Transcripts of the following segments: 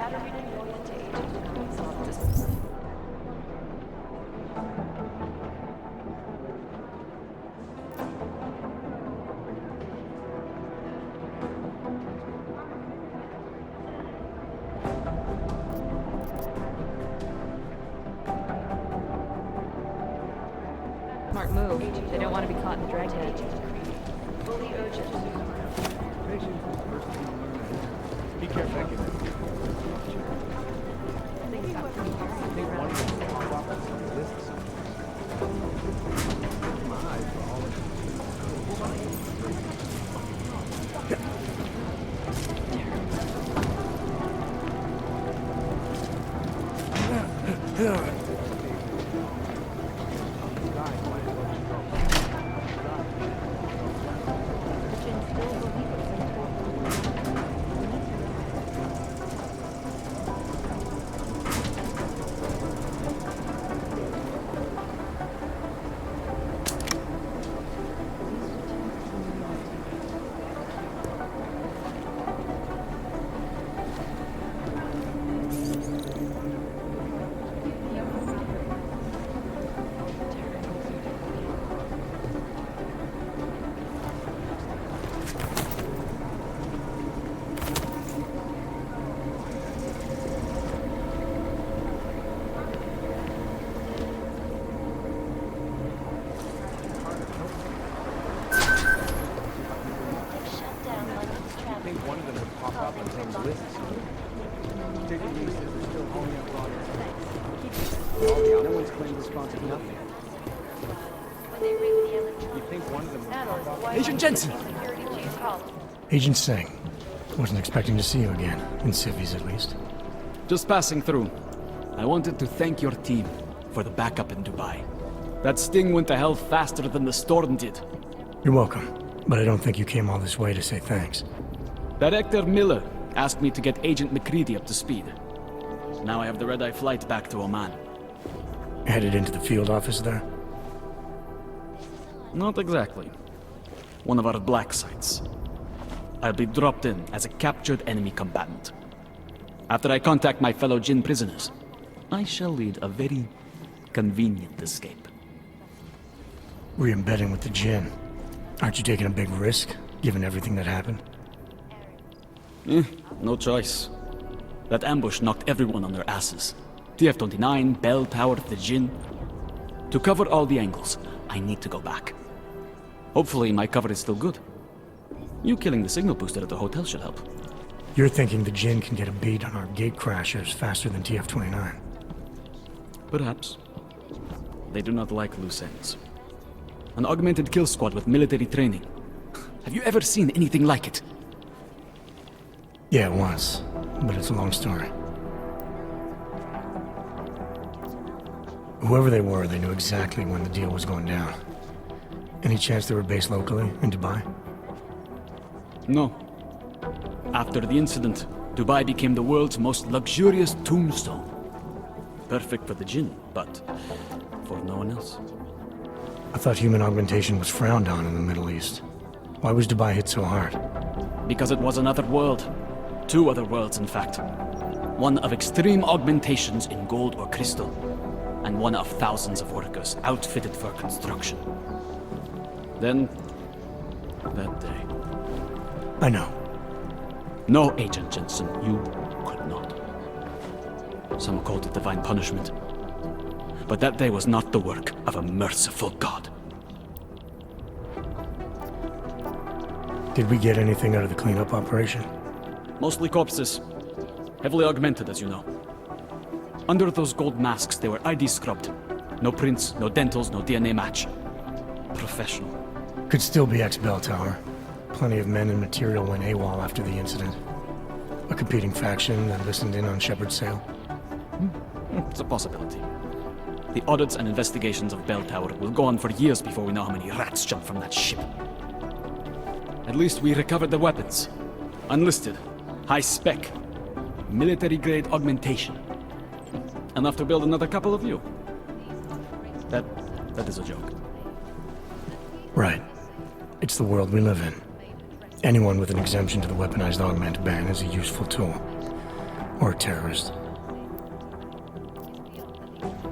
Smart move. They don't want to be caught in the dragnet. Fully urgent. Be careful. No one's claimed responsibility. You think one of them would pop up? Agent Jensen! Agent Singh. Wasn't expecting to see you again, in civvies at least. Just passing through. I wanted to thank your team for the backup in Dubai. That sting went to hell faster than the storm did. You're welcome, but I don't think you came all this way to say thanks. Director Miller asked me to get Agent McCready up to speed. Now I have the red-eye flight back to Oman. Headed into the field office there? Not exactly. One of our black sites. I'll be dropped in as a captured enemy combatant. After I contact my fellow Jinn prisoners, I shall lead a very convenient escape. Re-embedding with the Jinn. Aren't you taking a big risk, given everything that happened? No choice. That ambush knocked everyone on their asses. TF-29, Bell Tower, the Jinn. To cover all the angles, I need to go back. Hopefully my cover is still good. You killing the signal booster at the hotel should help. You're thinking the Jinn can get a beat on our gate crashers faster than TF-29. Perhaps. They do not like loose ends. An augmented kill squad with military training. Have you ever seen anything like it? Yeah, once. But it's a long story. Whoever they were, they knew exactly when the deal was going down. Any chance they were based locally, in Dubai? No. After the incident, Dubai became the world's most luxurious tombstone. Perfect for the Jinn, but for no one else. I thought human augmentation was frowned on in the Middle East. Why was Dubai hit so hard? Because it was another world. Two other worlds, in fact. One of extreme augmentations in gold or crystal, and one of thousands of workers outfitted for construction. Then, that day. I know. No, Agent Jensen, you could not. Some called it divine punishment. But that day was not the work of a merciful God. Did we get anything out of the cleanup operation? Mostly corpses. Heavily augmented, as you know. Under those gold masks, they were ID scrubbed. No prints, no dentals, no DNA match. Professional. Could still be ex-Bell Tower. Plenty of men and material went AWOL after the incident. A competing faction that listened in on Shepard's sale. It's a possibility. The audits and investigations of Bell Tower will go on for years before we know how many rats jumped from that ship. At least we recovered the weapons. Unlisted. High spec. Military-grade augmentation. Enough to build another couple of you. That is a joke. Right. It's the world we live in. Anyone with an exemption to the weaponized augment ban is a useful tool. Or a terrorist.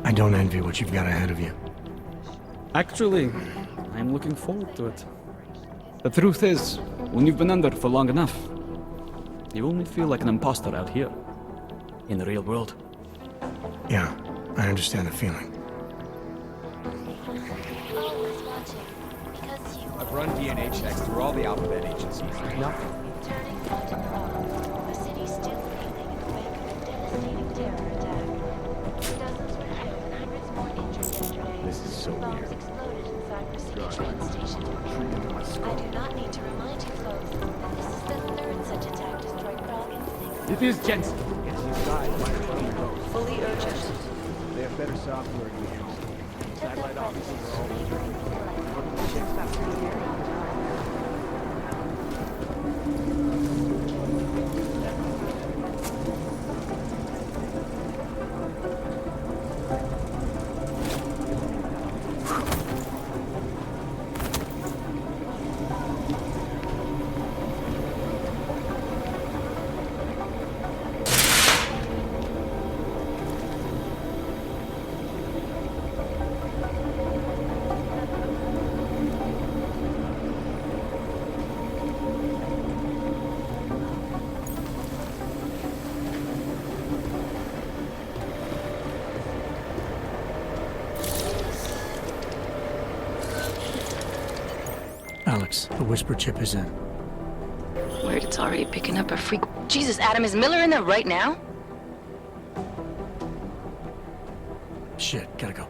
I don't envy what you've got ahead of you. Actually, I'm looking forward to it. The truth is, when you've been under for long enough, you only feel like an imposter out here, in the real world. Yeah, I understand the feeling. Always watching. Because you I've run DNA checks through all the alphabet agencies. Nothing. turning point in Prague. The city's still reeling in the wake of a devastating terror attack. Dozens were killed and hundreds more injured yesterday. This is so Bombs weird. exploded inside the city train station. I do not need to remind you, folks, that this is the third such attack to strike Prague in 6 It is Jensen. Yes, he's died by the phone road. Fully urgent. They have better software to use. Satellite offices are all Alex, the whisper chip is in. Word, it's already picking up a freak. Jesus, Adam, is Miller in there right now? Shit, gotta go.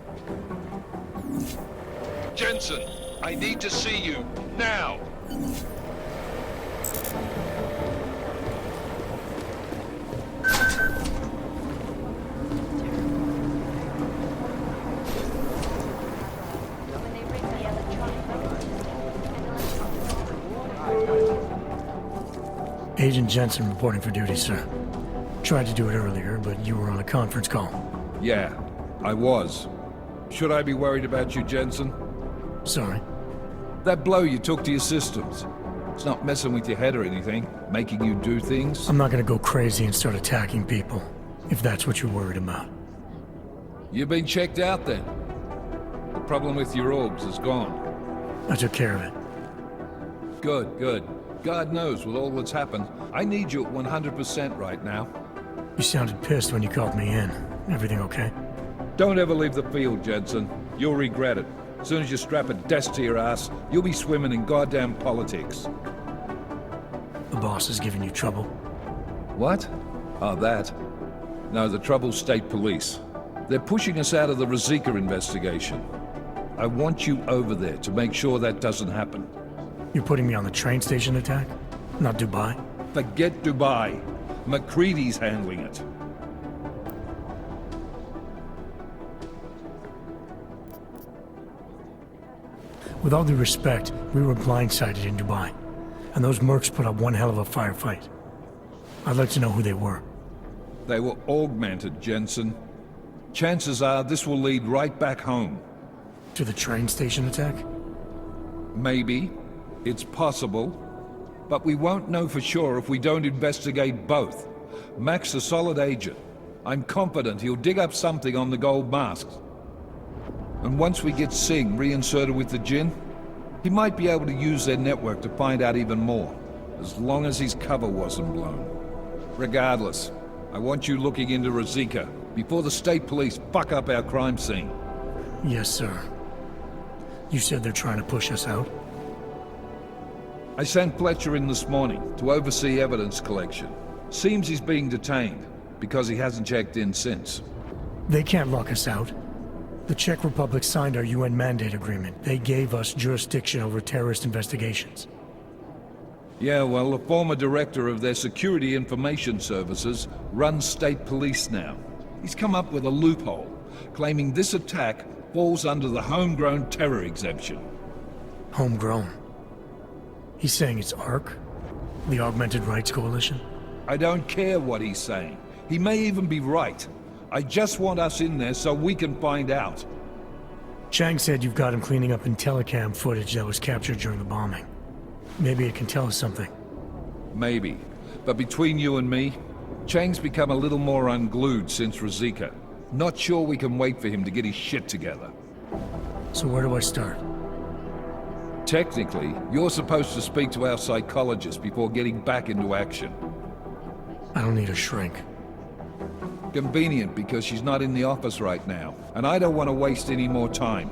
Jensen, I need to see you, now! When they ring the electronic record system, Agent Jensen reporting for duty, sir. Tried to do it earlier, but you were on a conference call. Yeah, I was. Should I be worried about you, Jensen? Sorry. That blow you took to your systems. It's not messing with your head or anything, making you do things. I'm not gonna go crazy and start attacking people, if that's what you're worried about. You've been checked out then. The problem with your orbs is gone. I took care of it. Good, good. God knows with all that's happened, I need you at 100% right now. You sounded pissed when you called me in. Everything okay? Don't ever leave the field, Jensen. You'll regret it. As soon as you strap a desk to your ass, you'll be swimming in goddamn politics. The boss is giving you trouble. What? Oh, that? No, the Trouble's State Police. They're pushing us out of the Ruzicka investigation. I want you over there to make sure that doesn't happen. You're putting me on the train station attack? Not Dubai? Forget Dubai. McCready's handling it. With all due respect, we were blindsided in Dubai. And those mercs put up one hell of a firefight. I'd like to know who they were. They were augmented, Jensen. Chances are this will lead right back home. To the train station attack? Maybe. It's possible. But we won't know for sure if we don't investigate both. Mac's a solid agent. I'm confident he'll dig up something on the gold masks. And once we get Singh reinserted with the Jinn, he might be able to use their network to find out even more, as long as his cover wasn't blown. Regardless, I want you looking into Ruzicka before the state police fuck up our crime scene. Yes, sir. You said they're trying to push us out? I sent Fletcher in this morning to oversee evidence collection. Seems he's being detained, because he hasn't checked in since. They can't lock us out. The Czech Republic signed our UN mandate agreement. They gave us jurisdiction over terrorist investigations. Yeah, well, the former director of their security information services runs state police now. He's come up with a loophole, claiming this attack falls under the homegrown terror exemption. Homegrown. He's saying it's ARC? The Augmented Rights Coalition? I don't care what he's saying. He may even be right. I just want us in there so we can find out. Chang said you've got him cleaning up Intellicam footage that was captured during the bombing. Maybe it can tell us something. Maybe. But between you and me, Chang's become a little more unglued since Ruzika. Not sure we can wait for him to get his shit together. So where do I start? Technically, you're supposed to speak to our psychologist before getting back into action. I don't need a shrink. Convenient because she's not in the office right now, and I don't want to waste any more time.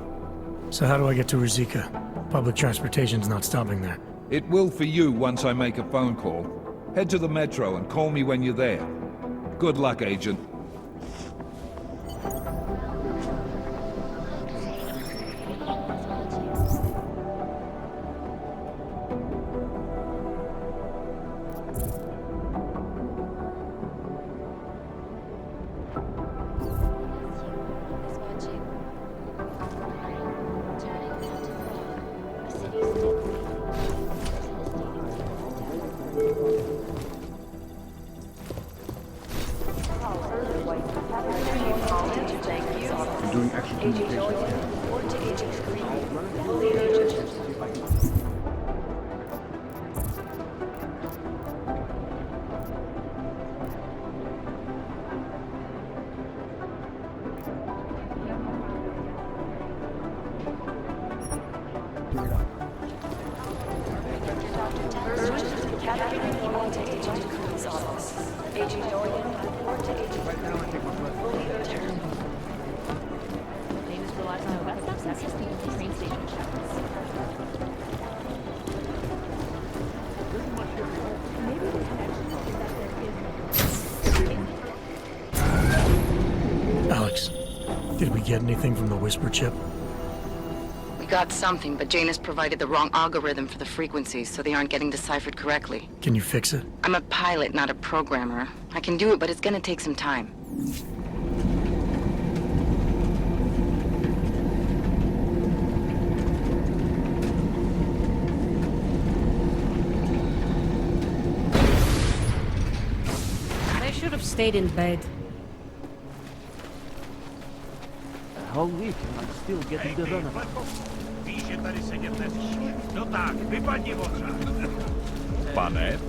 So how do I get to Ruzika? Public transportation's not stopping there. It will for you once I make a phone call. Head to the metro and call me when you're there. Good luck, Agent. Famous relies on that stuff. That's just the train station checks. Maybe the connection is that there is no. Alex, did we get anything from the Whisper chip? We got something, but Jane has provided the wrong algorithm for the frequencies, so they aren't getting deciphered correctly. Can you fix it? I'm a pilot, not a programmer. I can do it, but it's gonna take some time. I should have stayed in bed. A whole week, I'm still getting the runabout. Pane?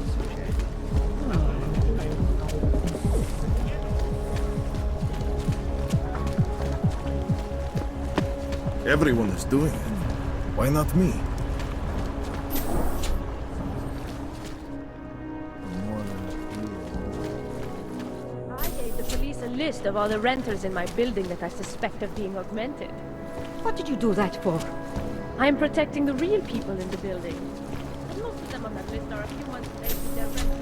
Everyone is doing it. Why not me? I gave the police a list of all the renters in my building that I suspect of being augmented. What did you do that for? I am protecting the real people in the building. And most of them on that list are a few months late with their renters.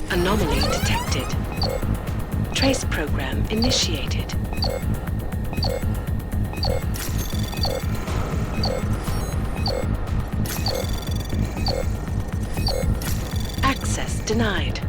Anomaly detected. Trace program initiated. Access denied.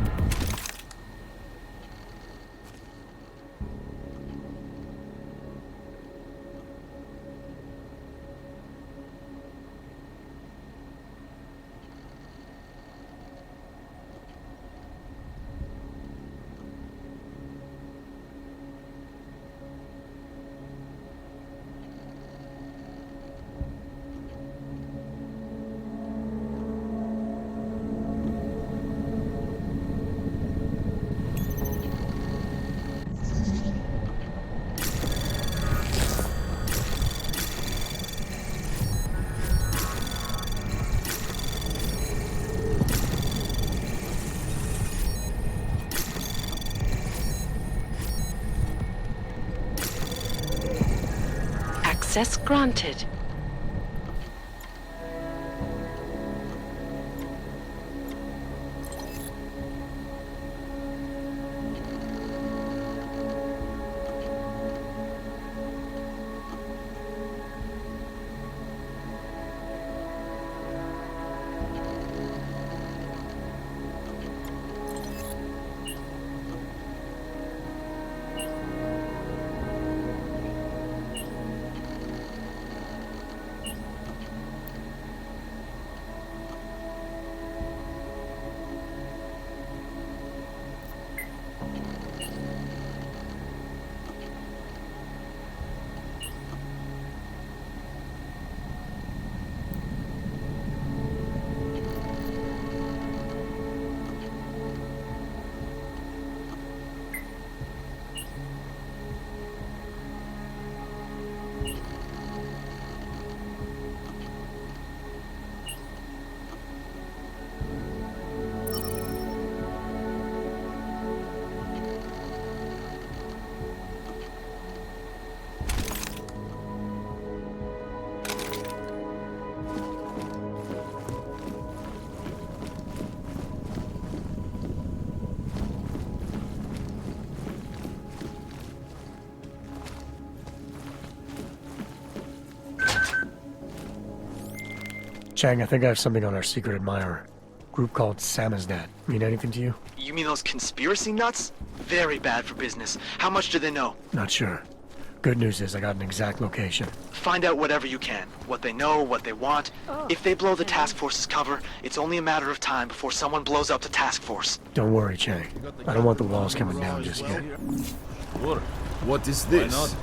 Access granted. Chang, I think I have something on our secret admirer. Group called Samizdat. Mean anything to you? You mean those conspiracy nuts? Very bad for business. How much do they know? Not sure. Good news is I got an exact location. Find out whatever you can. What they know, what they want. If they blow the task force's cover, it's only a matter of time before someone blows up the task force. Don't worry, Chang. I don't want the walls coming down just yet. Sure. What is this? Why not?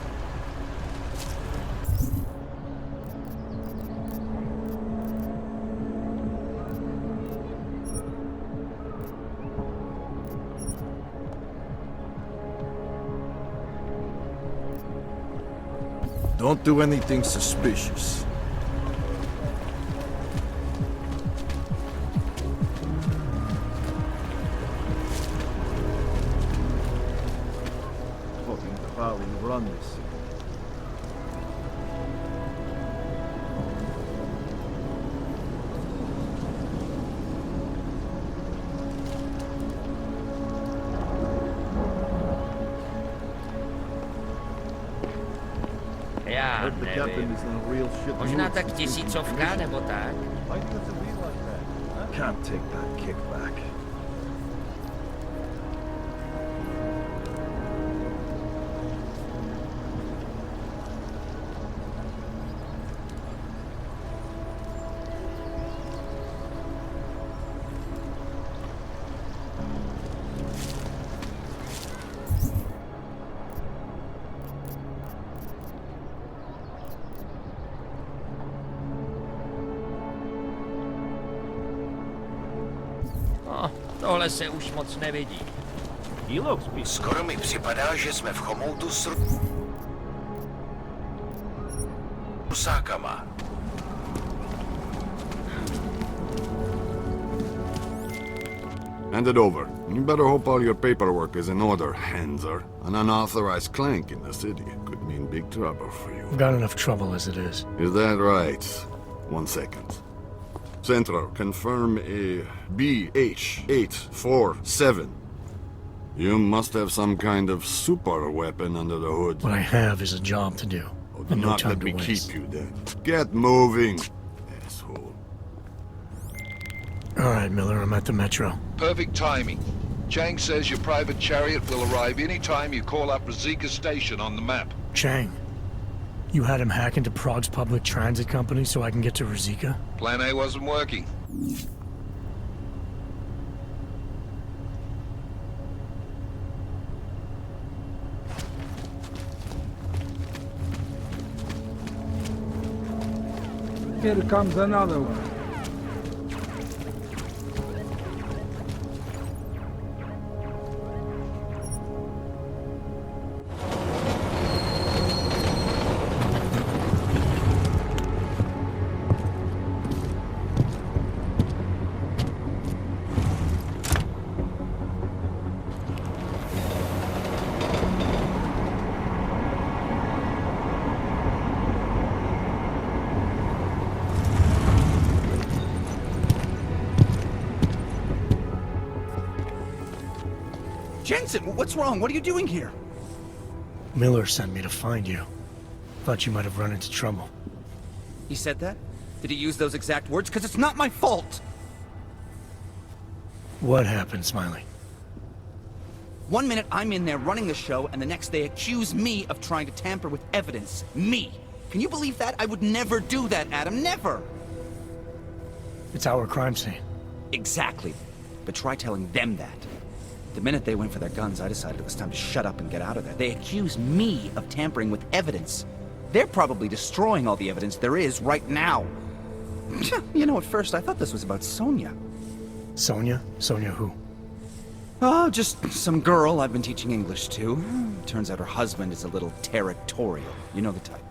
Don't do anything suspicious. run this. Já Heard the captain nevím. is in a real shit Možná mood tak since 1000 nebo tak. Why do you have to be like that? Can't take that kickback. No, tohle se už moc nevidí. He looks peaceful. Skoro mi připadá, že jsme v chomoutu s rusákama. Hand it over. You better hope all your paperwork is in order, Hanser. An unauthorized clank in the city could mean big trouble for you. I've got enough trouble as it is. Is that right? 1 second. Central, confirm a BH-847. You must have some kind of super weapon under the hood. What I have is a job to do. Oh, do And no not time let to me waste. keep you then. Get moving, asshole. All right, Miller, I'm at the Metro. Perfect timing. Chang says your private chariot will arrive any time you call up Rizika Station on the map. Chang, you had him hack into Prague's public transit company so I can get to Rizika? Plan A wasn't working. Here comes another one. Jensen, what's wrong? What are you doing here? Miller sent me to find you. Thought you might have run into trouble. He said that? Did he use those exact words? Because it's not my fault! What happened, Smiley? 1 minute I'm in there running the show, and the next they accuse me of trying to tamper with evidence. Me! Can you believe that? I would never do that, Adam. Never! It's our crime scene. Exactly. But try telling them that. The minute they went for their guns, I decided it was time to shut up and get out of there. They accuse me of tampering with evidence. They're probably destroying all the evidence there is right now. You know, at first I thought this was about Sonia. Sonia? Sonia who? Oh, just some girl I've been teaching English to. Turns out her husband is a little territorial. You know the type.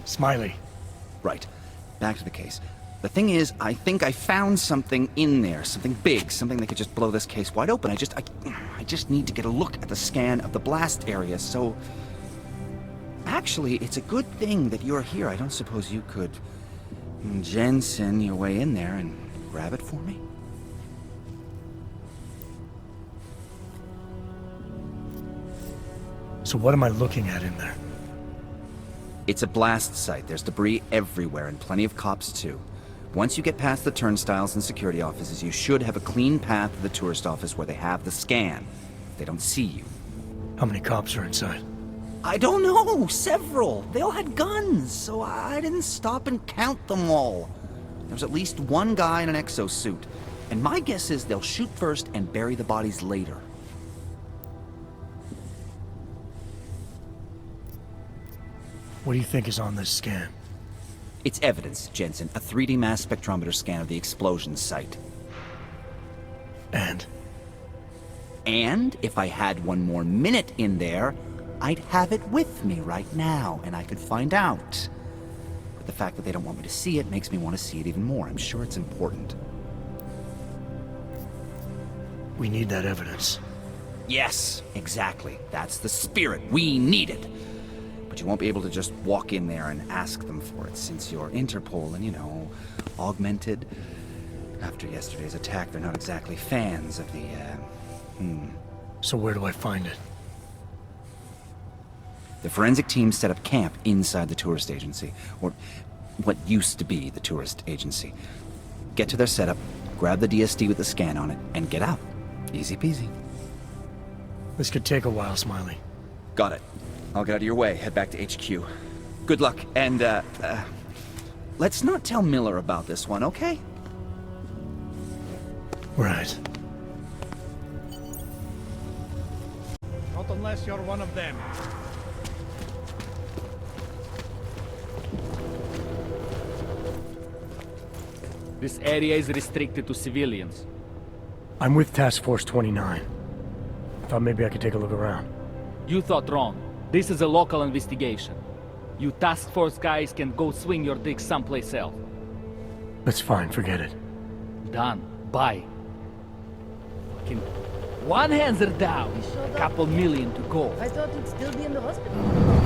Smiley. Right. Back to the case. The thing is, I think I found something in there. Something big. Something that could just blow this case wide open. I just need to get a look at the scan of the blast area, so... Actually, it's a good thing that you're here. I don't suppose you could... Jensen your way in there and grab it for me? So what am I looking at in there? It's a blast site. There's debris everywhere, and plenty of cops, too. Once you get past the turnstiles and security offices, you should have a clean path to the tourist office where they have the scan. They don't see you. How many cops are inside? I don't know! Several! They all had guns, so I didn't stop and count them all. There was at least one guy in an exosuit. And my guess is they'll shoot first and bury the bodies later. What do you think is on this scan? It's evidence, Jensen. A 3D mass spectrometer scan of the explosion site. And? And if I had one more minute in there, I'd have it with me right now, and I could find out. But the fact that they don't want me to see it makes me want to see it even more. I'm sure it's important. We need that evidence. Yes, exactly. That's the spirit we needed. But you won't be able to just walk in there and ask them for it, since you're Interpol and, you know, augmented. After yesterday's attack, they're not exactly fans of the, So where do I find it? The forensic team set up camp inside the tourist agency, or what used to be the tourist agency. Get to their setup, grab the DSD with the scan on it, and get out. Easy peasy. This could take a while, Smiley. Got it. I'll get out of your way, head back to HQ. Good luck, and, let's not tell Miller about this one, okay? Right. Not unless you're one of them. This area is restricted to civilians. I'm with Task Force 29. Thought maybe I could take a look around. You thought wrong. This is a local investigation. You task force guys can go swing your dick someplace else. That's fine, forget it. Done. Bye. Fucking... One hands are down. Couple million to go. I thought he'd still be in the hospital.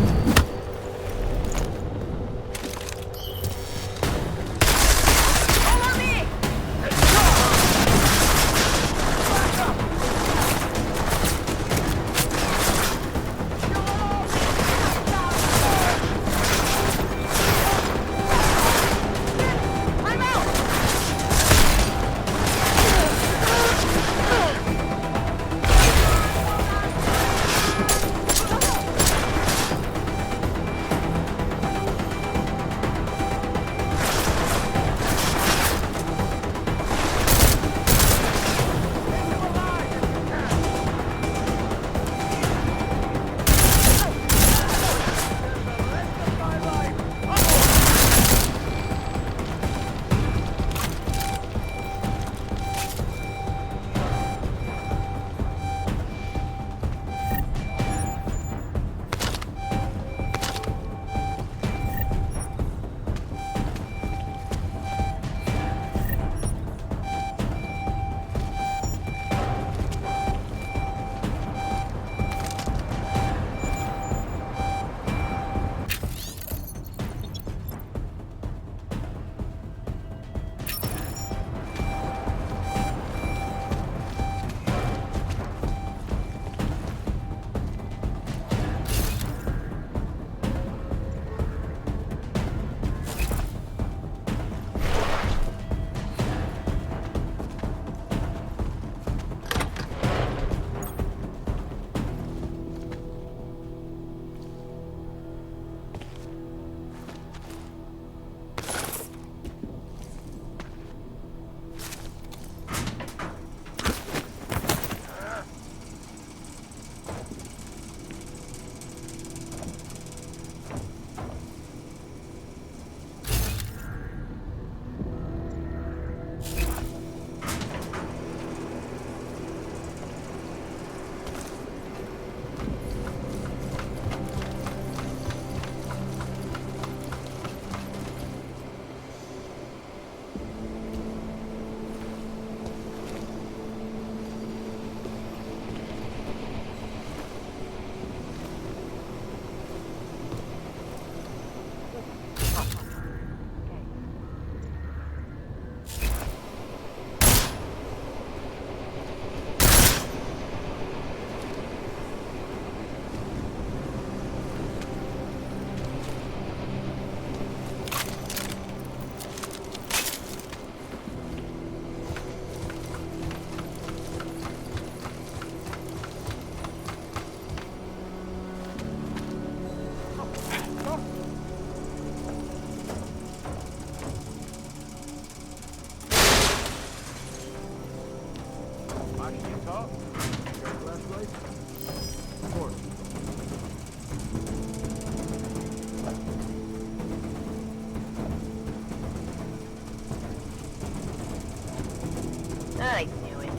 I knew it.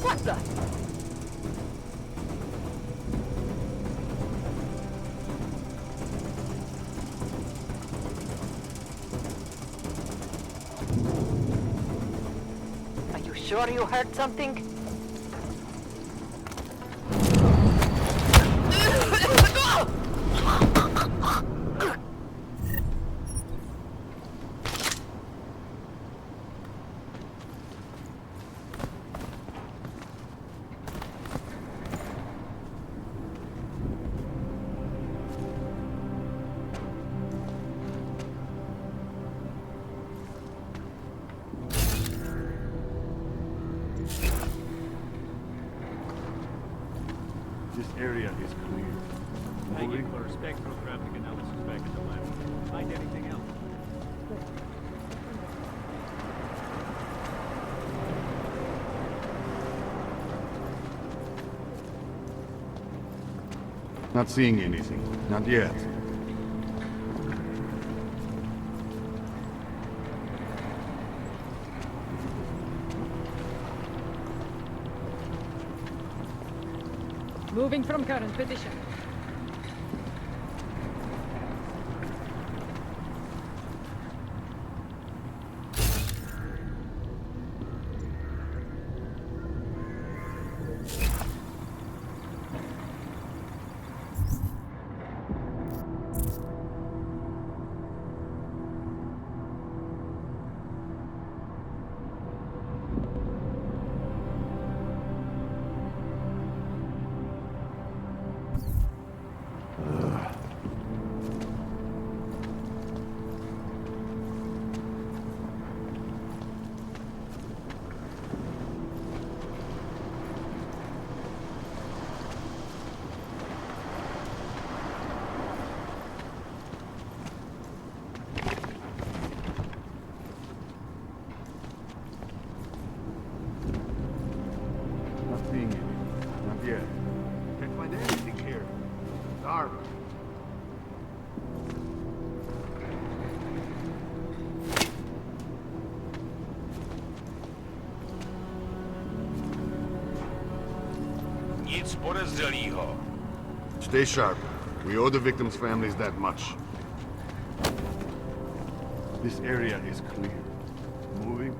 What the? Are you sure you heard something? This area is clear. Moving for spectrographic analysis back in the lab. Find anything else? Not seeing anything. Not yet. Moving from current position. Not seeing anything. Not yet. Can't find anything here. Dark. Nic podezřelýho. Stay sharp. We owe the victims' families that much. This area is clear. Moving.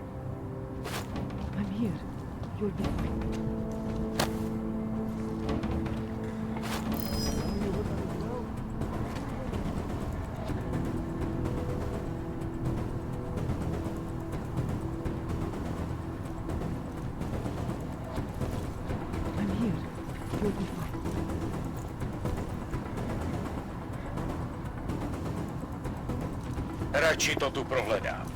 I'm here. You'll be fine. I'm here. You'll be fine. Radši to tu prohledám.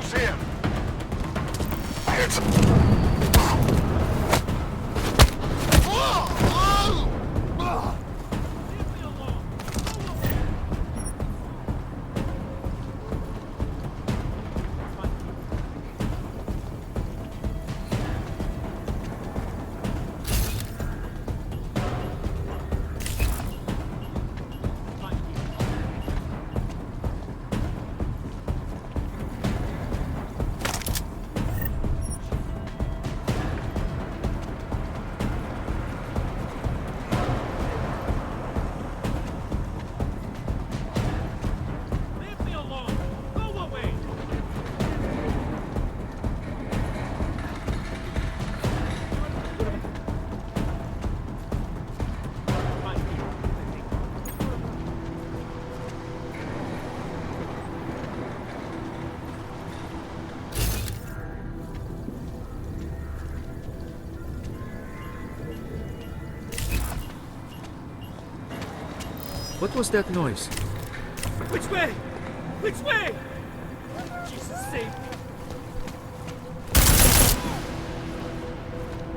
see him. What was that noise? Which way? Which way? Jesus save me.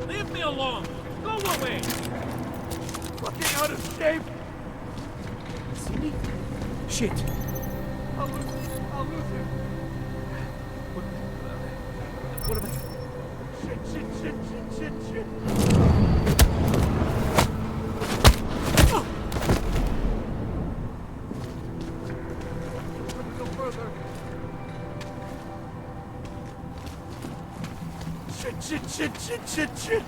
Leave me alone. Go away. Fucking out of shape. See me? Shit. I'll lose him. What am I? Shit. Shit.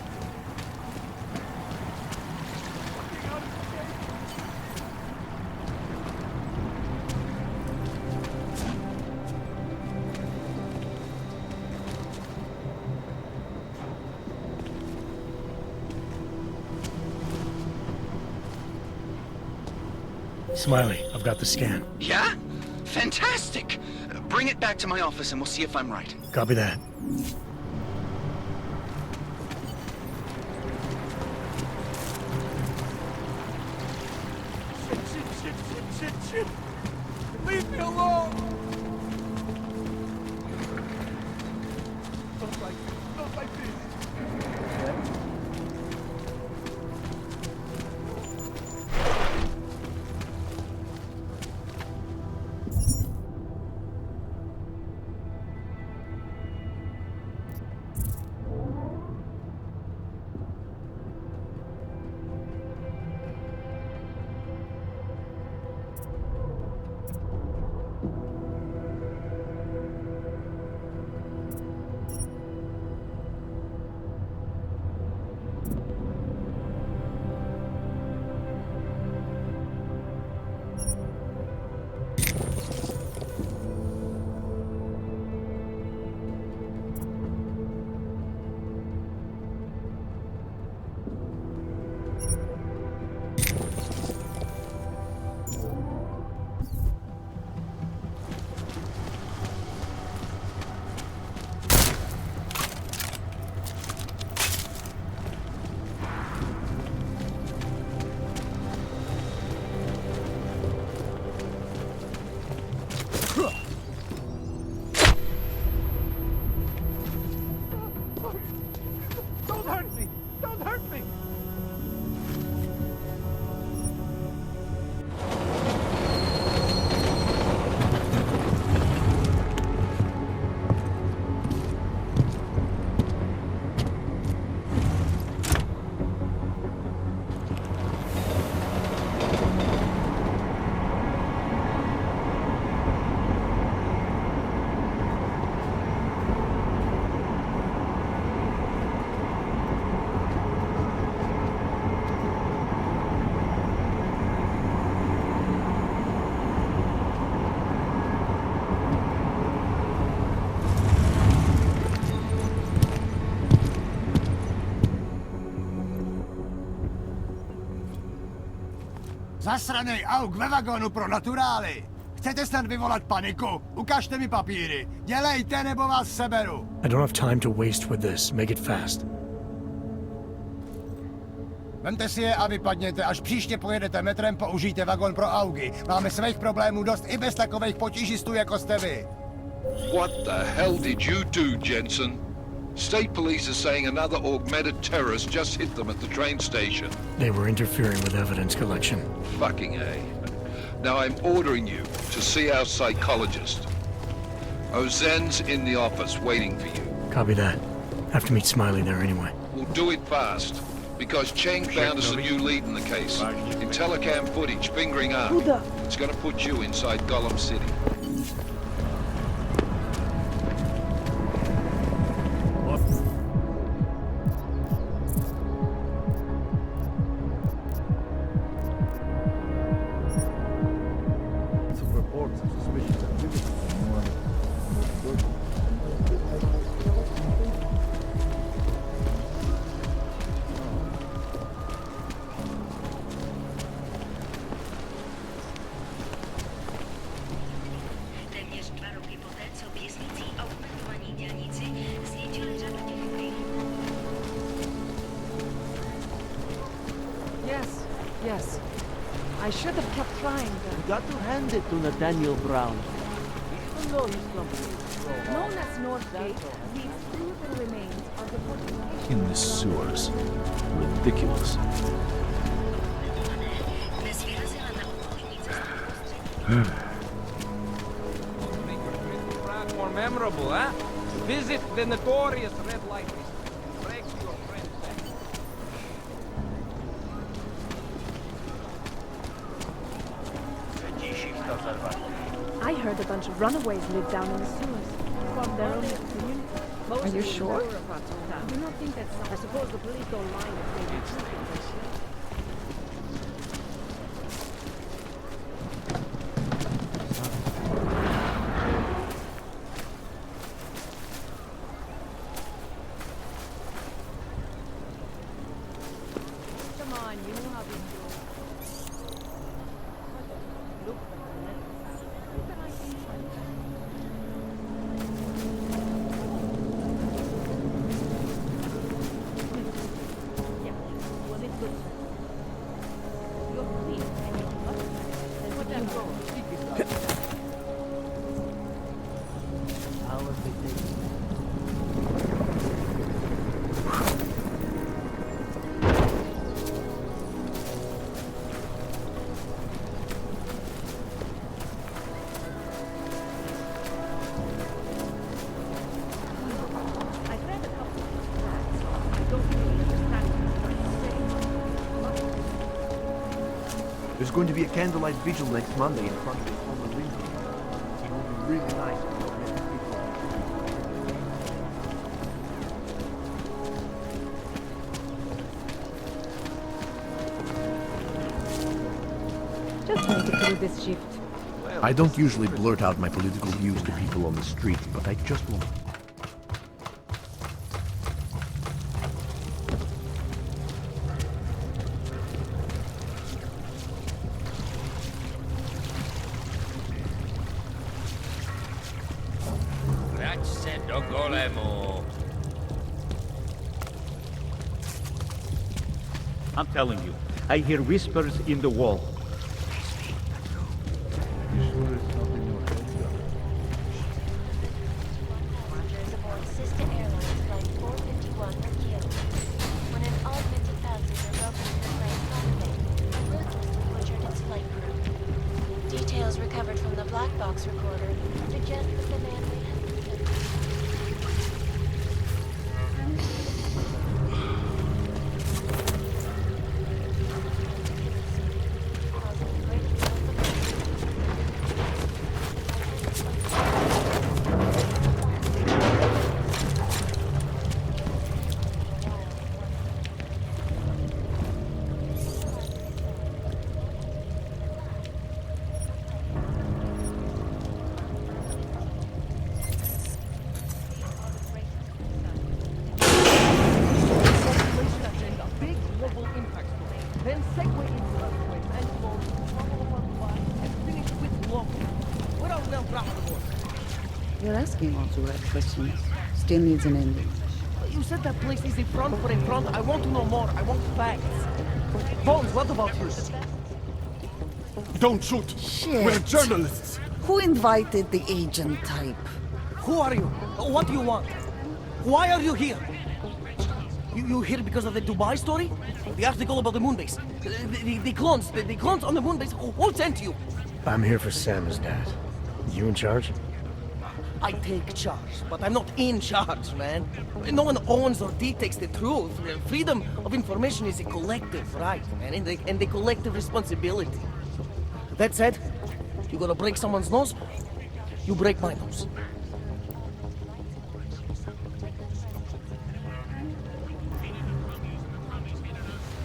Smiley, I've got the scan. Yeah? Fantastic! Bring it back to my office and we'll see if I'm right. Copy that. Shit. Leave me alone. Don't like this. Don't hurt me! Zasranej auk ve vagonu pro naturály! Chcete snad vyvolat paniku? Ukažte mi papíry. Dělejte, nebo vás seberu. I don't have time to waste with this. Make it fast. Vemte si je a vypadněte. Až příště pojedete metrem, použijte vagon pro augy. Máme svých problémů dost i bez takových potížistů, jako jste vy. What the hell did you do, Jensen? State police are saying another augmented terrorist just hit them at the train station. They were interfering with evidence collection. Fucking A. Now I'm ordering you to see our psychologist. Ozen's in the office waiting for you. Copy that. Have to meet Smiley there anyway. We'll do it fast, because Cheng found us a new lead in the case. In telecam footage, fingering arm. It's gonna put you inside Gollum City. Some reports of suspicious activity. Yes. I should have kept trying. You got to hand it to Nathaniel Brown. Even though his company is Known as Northgate, leaves proven remains of the fortification. In the sewers. Ridiculous. Prague more memorable, huh? Visit the notorious red light district. Breaks your friends' back. I heard a bunch of runaways live down in the sewers. From their own community. Are you sure? I do not think that's so. I suppose the police don't mind if they do something. Come on, you know how this goes. Look There's going to be a candlelight vigil next Monday in front of the former Lincoln. It will be really nice to meet people. Just make it through this shift. I don't usually blurt out my political views to people on the street, but I just won't. Vrať se do golemu. I'm telling you, I hear whispers in the wall. Passengers aboard Sister Airlines Flight 451 were killed. When an augmented passenger broke into the plane's cockpit and ruthlessly butchered its flight crew. Details recovered from the black box recorder suggest that the man may have been killed. You're asking all the right questions. Still needs an ending. You said that place is in front for in front. I want to know more. I want facts. Bones, what about you? Don't shoot! Shit. We're journalists! Who invited the agent type? Who are you? What do you want? Why are you here? You here because of the Dubai story? The article about the moonbase? The clones on the moonbase? Who sent you? I'm here for Sam's dad. You in charge? I take charge, but I'm not in charge, man. No one owns or dictates the truth. Freedom of information is a collective right, man, and a collective responsibility. That said, you gonna break someone's nose? You break my nose.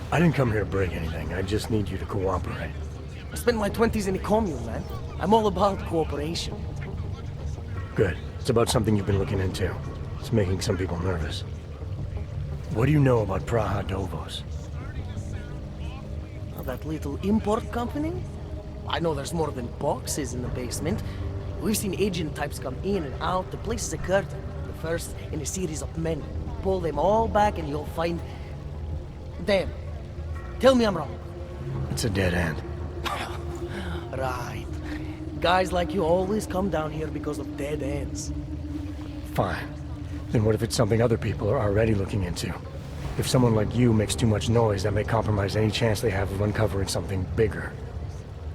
I didn't come here to break anything. I just need you to cooperate. I spent my 20s in a commune, man. I'm all about cooperation. Good. It's about something you've been looking into. It's making some people nervous. What do you know about Praha-Dovos? Oh, that little import company? I know there's more than boxes in the basement. We've seen agent types come in and out. The place is a curtain. The first in a series of many. Pull them all back and you'll find... them. Tell me I'm wrong. It's a dead end. Right. Guys like you always come down here because of dead ends. Fine. Then what if it's something other people are already looking into? If someone like you makes too much noise, that may compromise any chance they have of uncovering something bigger.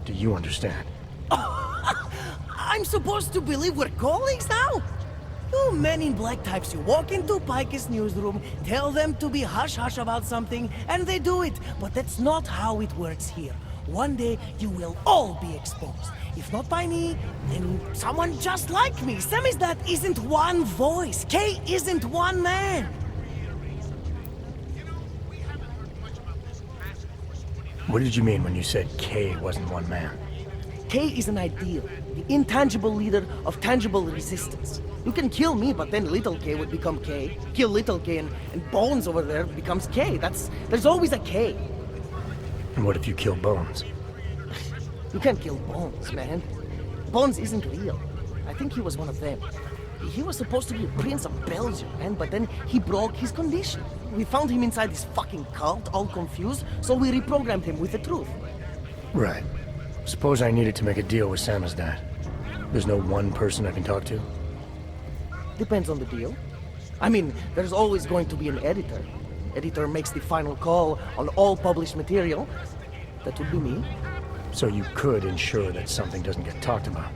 Do you understand? I'm supposed to believe we're colleagues now? You men in black types, you walk into Pike's newsroom, tell them to be hush-hush about something, and they do it. But that's not how it works here. One day, you will all be exposed. If not by me, then someone just like me. Samizdat isn't one voice. K isn't one man. What did you mean when you said K wasn't one man? K is an ideal, the intangible leader of tangible resistance. You can kill me, but then little K would become K. Kill little K and Bones over there becomes K. There's always a K. And what if you kill Bones? You can't kill Bones, man. Bones isn't real. I think he was one of them. He was supposed to be a prince of Belgium, man, but then he broke his condition. We found him inside this fucking cult, all confused, so we reprogrammed him with the truth. Right. Suppose I needed to make a deal with Samizdat. There's no one person I can talk to? Depends on the deal. I mean, there's always going to be an editor. Editor makes the final call on all published material. That would be me. So you could ensure that something doesn't get talked about?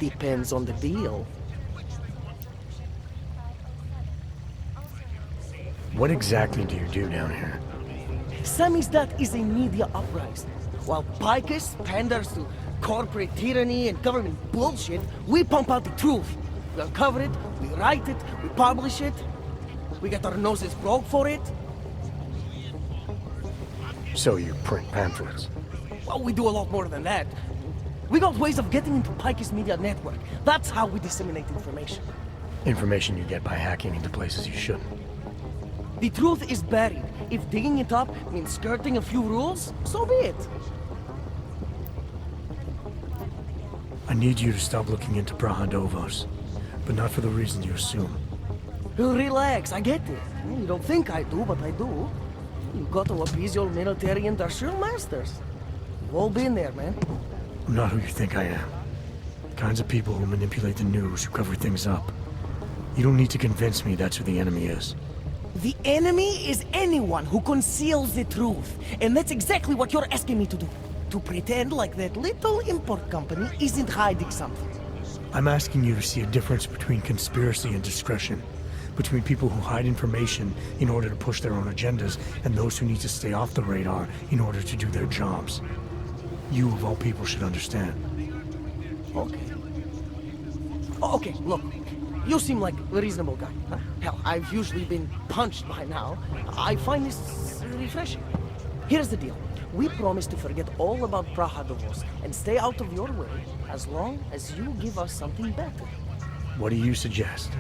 Depends on the deal. What exactly do you do down here? Samizdat is a media uprising. While Picus panders to corporate tyranny and government bullshit, we pump out the truth. We uncover it, we write it, we publish it. We get our noses broke for it. So you print pamphlets? Well, we do a lot more than that. We got ways of getting into Pike's media network. That's how we disseminate information. Information you get by hacking into places you shouldn't. The truth is buried. If digging it up means skirting a few rules, so be it. I need you to stop looking into Praha-Dovos, but not for the reason you assume. Relax, I get it. You don't think I do, but I do. You got to appease your military industrial masters. We've all been there, man. I'm not who you think I am. The kinds of people who manipulate the news, who cover things up. You don't need to convince me that's who the enemy is. The enemy is anyone who conceals the truth. And that's exactly what you're asking me to do. To pretend like that little import company isn't hiding something. I'm asking you to see a difference between conspiracy and discretion. Between people who hide information in order to push their own agendas and those who need to stay off the radar in order to do their jobs. You, of all people, should understand. Okay. Okay, look. You seem like a reasonable guy. Hell, I've usually been punched by now. I find this refreshing. Here's the deal. We promise to forget all about Praha-Dovos and stay out of your way as long as you give us something better. What do you suggest?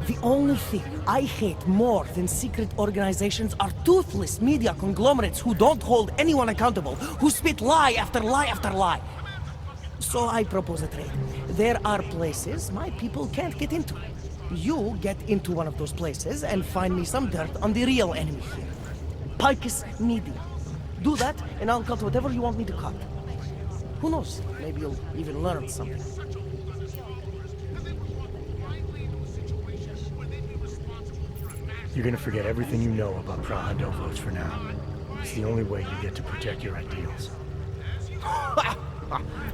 The only thing I hate more than secret organizations are toothless media conglomerates who don't hold anyone accountable, who spit lie after lie after lie. So I propose a trade. There are places my people can't get into. You get into one of those places and find me some dirt on the real enemy here. Picus Media. Do that, and I'll cut whatever you want me to cut. Who knows? Maybe you'll even learn something. You're gonna forget everything you know about Prague Novos for now. It's the only way you get to protect your ideals.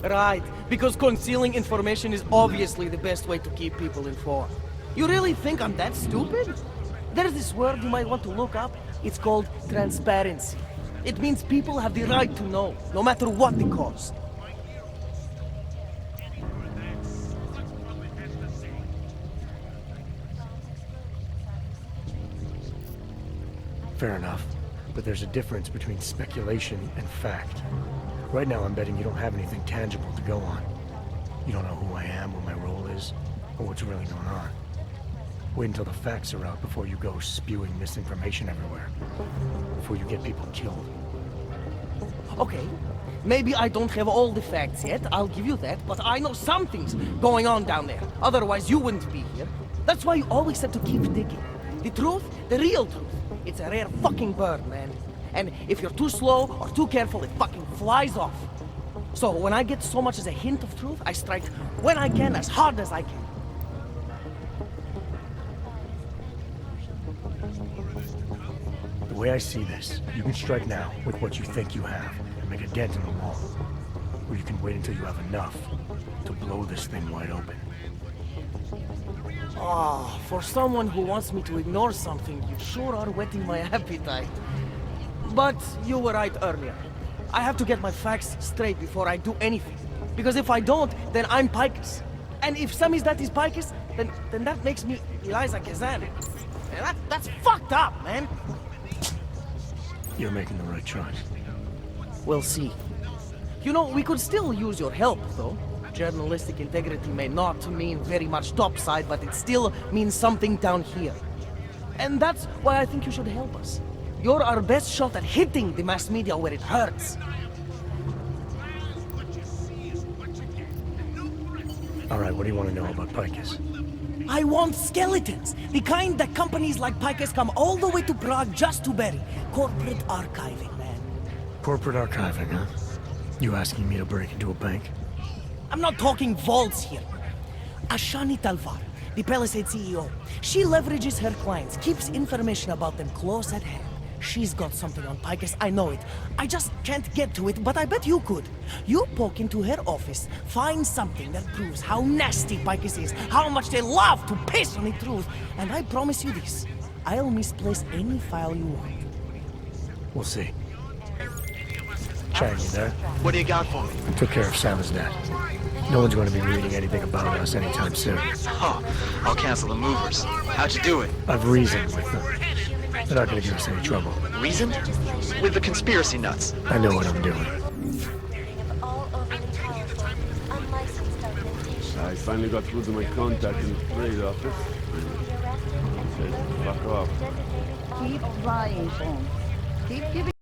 Right, because concealing information is obviously the best way to keep people informed. You really think I'm that stupid? There's this word you might want to look up. It's called transparency. It means people have the right to know, no matter what the cost. Fair enough, but there's a difference between speculation and fact. Right now I'm betting you don't have anything tangible to go on. You don't know who I am, what my role is, or what's really going on. Wait until the facts are out before you go spewing misinformation everywhere. Before you get people killed. Okay, maybe I don't have all the facts yet, I'll give you that, but I know something's going on down there. Otherwise you wouldn't be here. That's why you always have to keep digging. The truth, the real truth. It's a rare fucking bird, man. And if you're too slow or too careful, it fucking flies off. So when I get so much as a hint of truth, I strike when I can, as hard as I can. The way I see this, you can strike now with what you think you have and make a dent in the wall. Or you can wait until you have enough to blow this thing wide open. Oh, for someone who wants me to ignore something, you sure are whetting my appetite. But you were right earlier. I have to get my facts straight before I do anything. Because if I don't, then I'm Picus. And if Sammy's dad is Picus, then that makes me Eliza Kazan. And that's fucked up, man. You're making the right choice. We'll see. You know, we could still use your help, though. Journalistic integrity may not mean very much topside, but it still means something down here. And that's why I think you should help us. You're our best shot at hitting the mass media where it hurts. Alright, what do you want to know about Picus? I want skeletons! The kind that companies like Picus come all the way to Prague just to bury. Corporate archiving, man. Corporate archiving, huh? You asking me to break into a bank? I'm not talking vaults here. Ashani Talvar, the Palisade CEO. She leverages her clients, keeps information about them close at hand. She's got something on Picus, I know it. I just can't get to it, but I bet you could. You poke into her office, find something that proves how nasty Picus is, how much they love to piss on the truth, and I promise you this, I'll misplace any file you want. We'll see. Chang, you there? What do you got for me? Took care of Sam's dad. No one's going to be reading anything about us anytime soon. Oh, I'll cancel the movers. How'd you do it? I've reasoned with them. They're not going to give us any trouble. Reasoned? With the conspiracy nuts. I know what I'm doing. I finally got through to my contact in the trade office. Said, fuck off. Keep trying, Sean. Keep giving